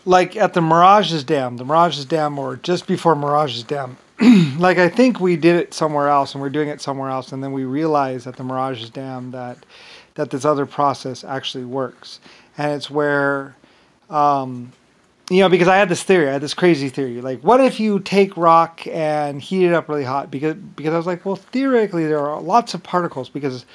like at the Marages Dam, or just before Marages Dam. Like I think we did it somewhere else, and we're doing it somewhere else, and then we realized at the Marages Dam that this other process actually works, and it's where, you know, because I had this crazy theory, like what if you take rock and heat it up really hot? Because I was like, well, theoretically there are lots of particles because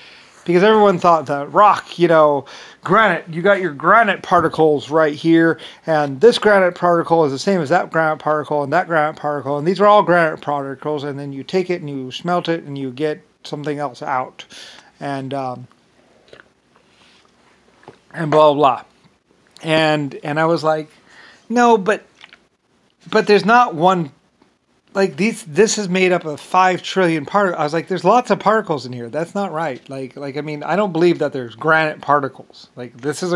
everyone thought that rock, you know, granite, you got your granite particles right here, and this granite particle is the same as that granite particle and that granite particle, and these are all granite particles, and then you take it and you smelt it and you get something else out, and blah blah blah. And I was like, no, but there's not one. Like this is made up of 5 trillion particles. I was like, there's lots of particles in here. That's not right. Like I mean, I don't believe that there's granite particles. Like this is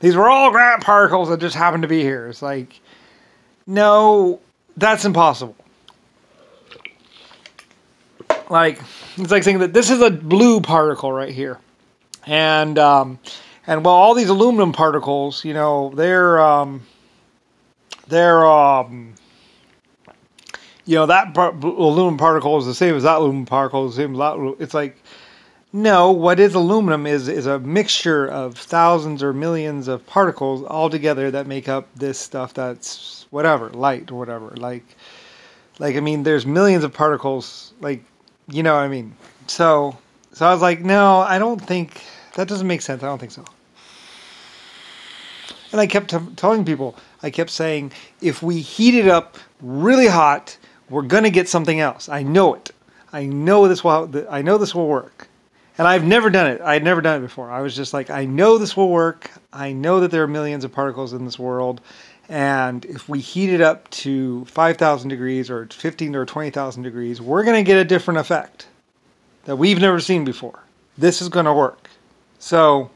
these were all granite particles that just happen to be here. It's like, no, that's impossible. Like it's like saying that this is a blue particle right here, and well, all these aluminum particles, you know, they're you know, that aluminum particle is the same as that aluminum particle, is the same as that. It's like, no, what is aluminum is a mixture of thousands or millions of particles all together that make up this stuff that's whatever, light or whatever. Like I mean, there's millions of particles, like, you know what I mean? So I was like, no, I don't think, that doesn't make sense. I don't think so. And I kept telling people, I kept saying, if we heat it up really hot, we're going to get something else. I know it. I know this will work. And I've never done it. I had never done it before. I was just like, I know this will work. I know that there are millions of particles in this world. And if we heat it up to 5,000 degrees or 15 or 20,000 degrees, we're going to get a different effect that we've never seen before. This is going to work. So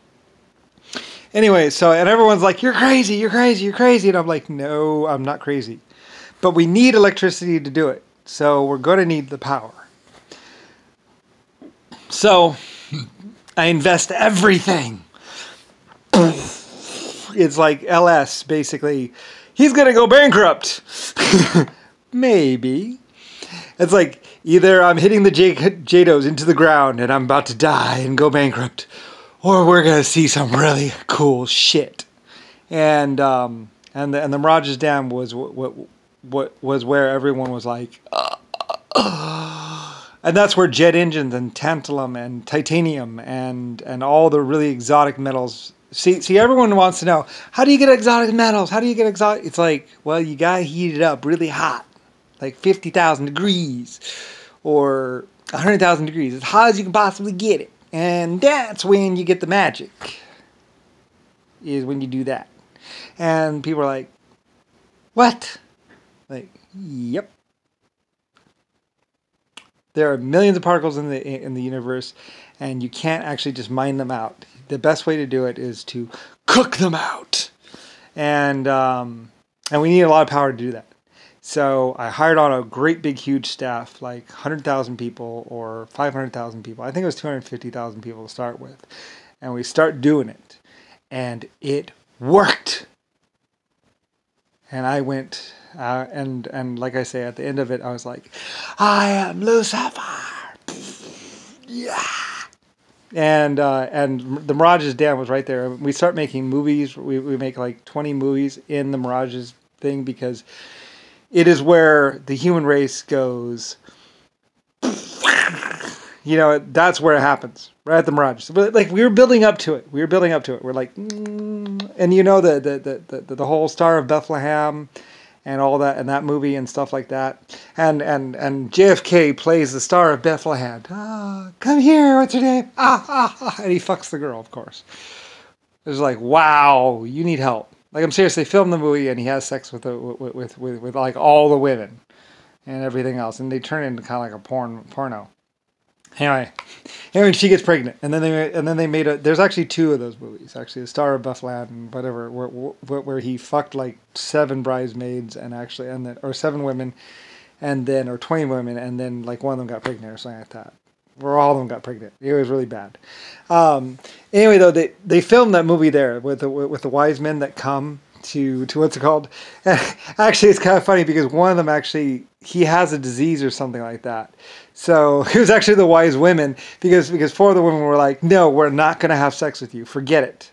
anyway, and everyone's like, you're crazy, you're crazy, you're crazy. And I'm like, no, I'm not crazy. But we need electricity to do it. So we're going to need the power. So I invest everything. It's like LS, basically. He's going to go bankrupt. Maybe. It's like either I'm hitting the JADOs into the ground and I'm about to die and go bankrupt, or we're going to see some really cool shit. And the Marages Dam was what was where everyone was like, and that's where jet engines and tantalum and titanium and all the really exotic metals. See, everyone wants to know, how do you get exotic metals? How do you get exotic? It's like, well, you gotta heat it up really hot, like 50,000 degrees or 100,000 degrees, as hot as you can possibly get it. And that's when you get the magic, is when you do that. And people are like, what? Like, yep. There are millions of particles in the universe, and you can't actually just mine them out. The best way to do it is to cook them out, and we need a lot of power to do that. So I hired on a great big huge staff, like 100,000 people or 500,000 people. I think it was 250,000 people to start with, and we start doing it, and it worked. And I went. And like I say, at the end of it, I was like, I am Lucifer. Yeah. And the Mirages Dam was right there. We start making movies. We make like 20 movies in the Mirages thing, because it is where the human race goes. You know, that's where it happens, right at the Mirages. But like, we were building up to it. We're like, and you know, the whole Star of Bethlehem and all that, and that movie and stuff like that. And JFK plays the Star of Bethlehem. Ah, come here, what's your name? And he fucks the girl, of course. It was like, wow, you need help. Like, I'm serious, they filmed the movie and he has sex with like all the women and everything else, and they turn it into kind of like a porno. Anyway, she gets pregnant, and then they made there's actually 2 of those movies, actually, the Star of Bethlehem and whatever, where he fucked like 7 bridesmaids or 7 women, or 20 women, and then like one of them got pregnant or something like that, or all of them got pregnant. It was really bad. Anyway, though, they filmed that movie there with the wise men that come to what's it called? Actually, it's kind of funny because one of them actually, he has a disease or something like that. So it was actually the wise women, because four of the women were like, no, we're not going to have sex with you. Forget it.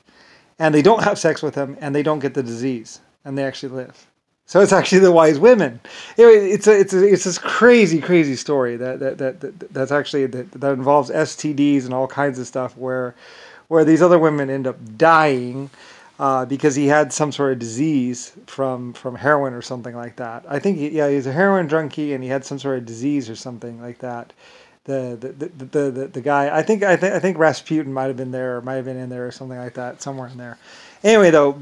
And they don't have sex with him, and they don't get the disease, and they actually live. So it's actually the wise women. Anyway, it's this crazy story that's actually that involves STDs and all kinds of stuff, where these other women end up dying because he had some sort of disease from heroin or something like that. I think he's a heroin junkie, and he had some sort of disease or something like that. The guy, I think Rasputin might have been there, or might have been in there, or something like that, somewhere in there. Anyway, though,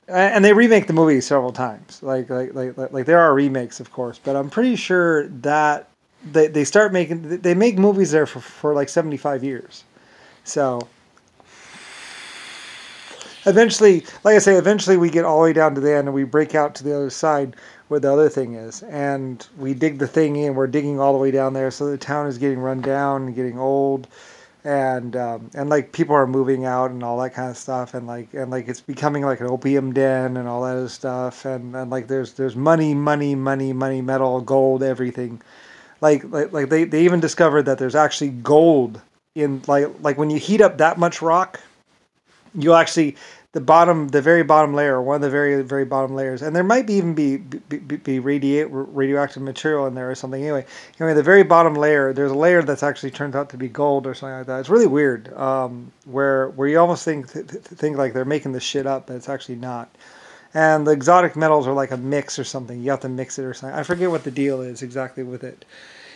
and they remake the movie several times. Like there are remakes, of course, but I'm pretty sure that they make movies there for like 75 years. So eventually, like I say, eventually we get all the way down to the end, and we break out to the other side where the other thing is, and we dig the thing in. We're digging all the way down there, so the town is getting run down and getting old, and like people are moving out and all that kind of stuff, and like it's becoming like an opium den and all that other stuff, and like there's money, metal, gold, everything. Like they even discovered that there's actually gold in like when you heat up that much rock, you'll actually, the very bottom layer, one of the very bottom layers, and there might even be radioactive material in there or something. Anyway, the very bottom layer, there's a layer that's actually turns out to be gold or something like that. It's really weird, where you almost think like they're making this shit up, but it's actually not. And the exotic metals are like a mix or something. You have to mix it or something. I forget what the deal is exactly with it.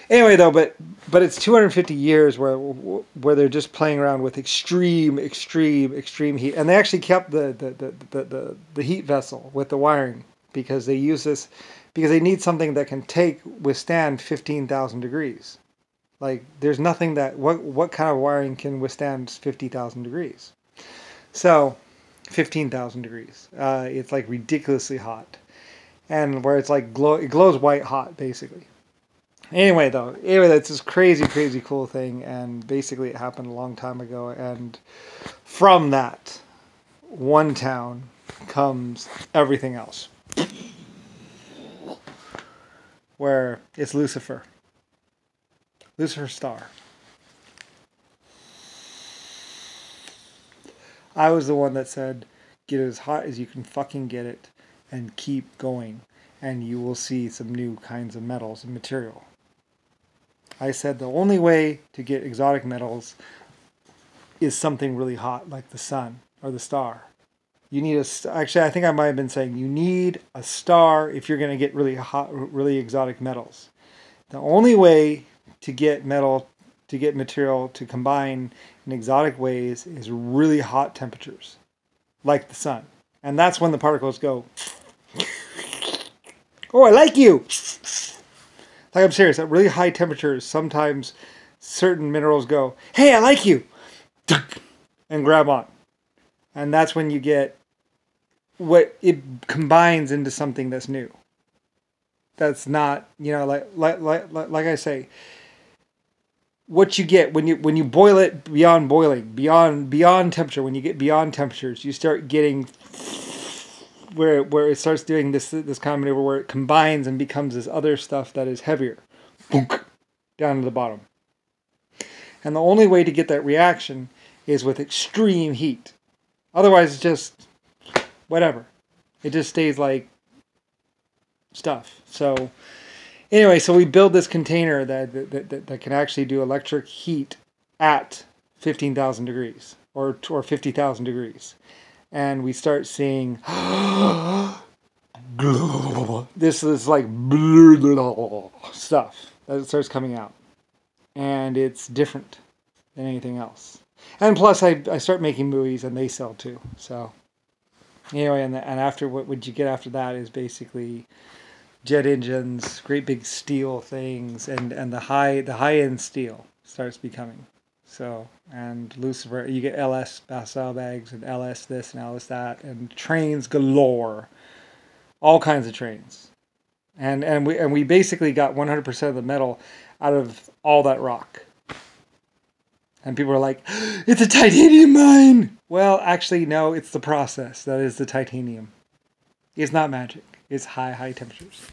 Anyway, though, but it's 250 years where they're just playing around with extreme heat, and they actually kept the heat vessel with the wiring, because they use this because they need something that can withstand 15,000 degrees. Like there's nothing that what kind of wiring can withstand 50,000 degrees? So 15,000 degrees. It's like ridiculously hot, and where it's like it glows white hot basically. Anyway, that's this crazy cool thing, and basically it happened a long time ago, and from that one town comes everything else, where it's Lucifer's star. I was the one that said, get it as hot as you can fucking get it, and keep going, and you will see some new kinds of metals and material. I said the only way to get exotic metals is something really hot, like the sun or the star. You need actually, I think I might have been saying you need a star if you're going to get really hot, really exotic metals. The only way to get material to combine in exotic ways is really hot temperatures, like the sun. And that's when the particles go, oh, I like you. Like, I'm serious, at really high temperatures, sometimes certain minerals go, hey, I like you, and grab on. And that's when you get what it combines into something that's new. That's not, like I say, what you get when you boil it beyond boiling, beyond temperature, when you get beyond temperatures, you start getting where it starts doing this kind of maneuver where it combines and becomes this other stuff that is heavier, down to the bottom. And the only way to get that reaction is with extreme heat. Otherwise, it's just whatever. It just stays like stuff. So anyway, so we build this container that can actually do electric heat at 15,000 degrees or 50,000 degrees. And we start seeing this is like stuff that starts coming out, and it's different than anything else. And plus, I start making movies, and they sell too. So anyway, and after what you get after that is basically jet engines, great big steel things, and the high end steel starts becoming. So, and Lucifer, you get LS saddlebags and LS this and LS that, and trains galore, all kinds of trains, and we basically got 100% of the metal out of all that rock. And people are like, it's a titanium mine. Well, actually, no, it's the process that is the titanium. It's not magic. It's high temperatures.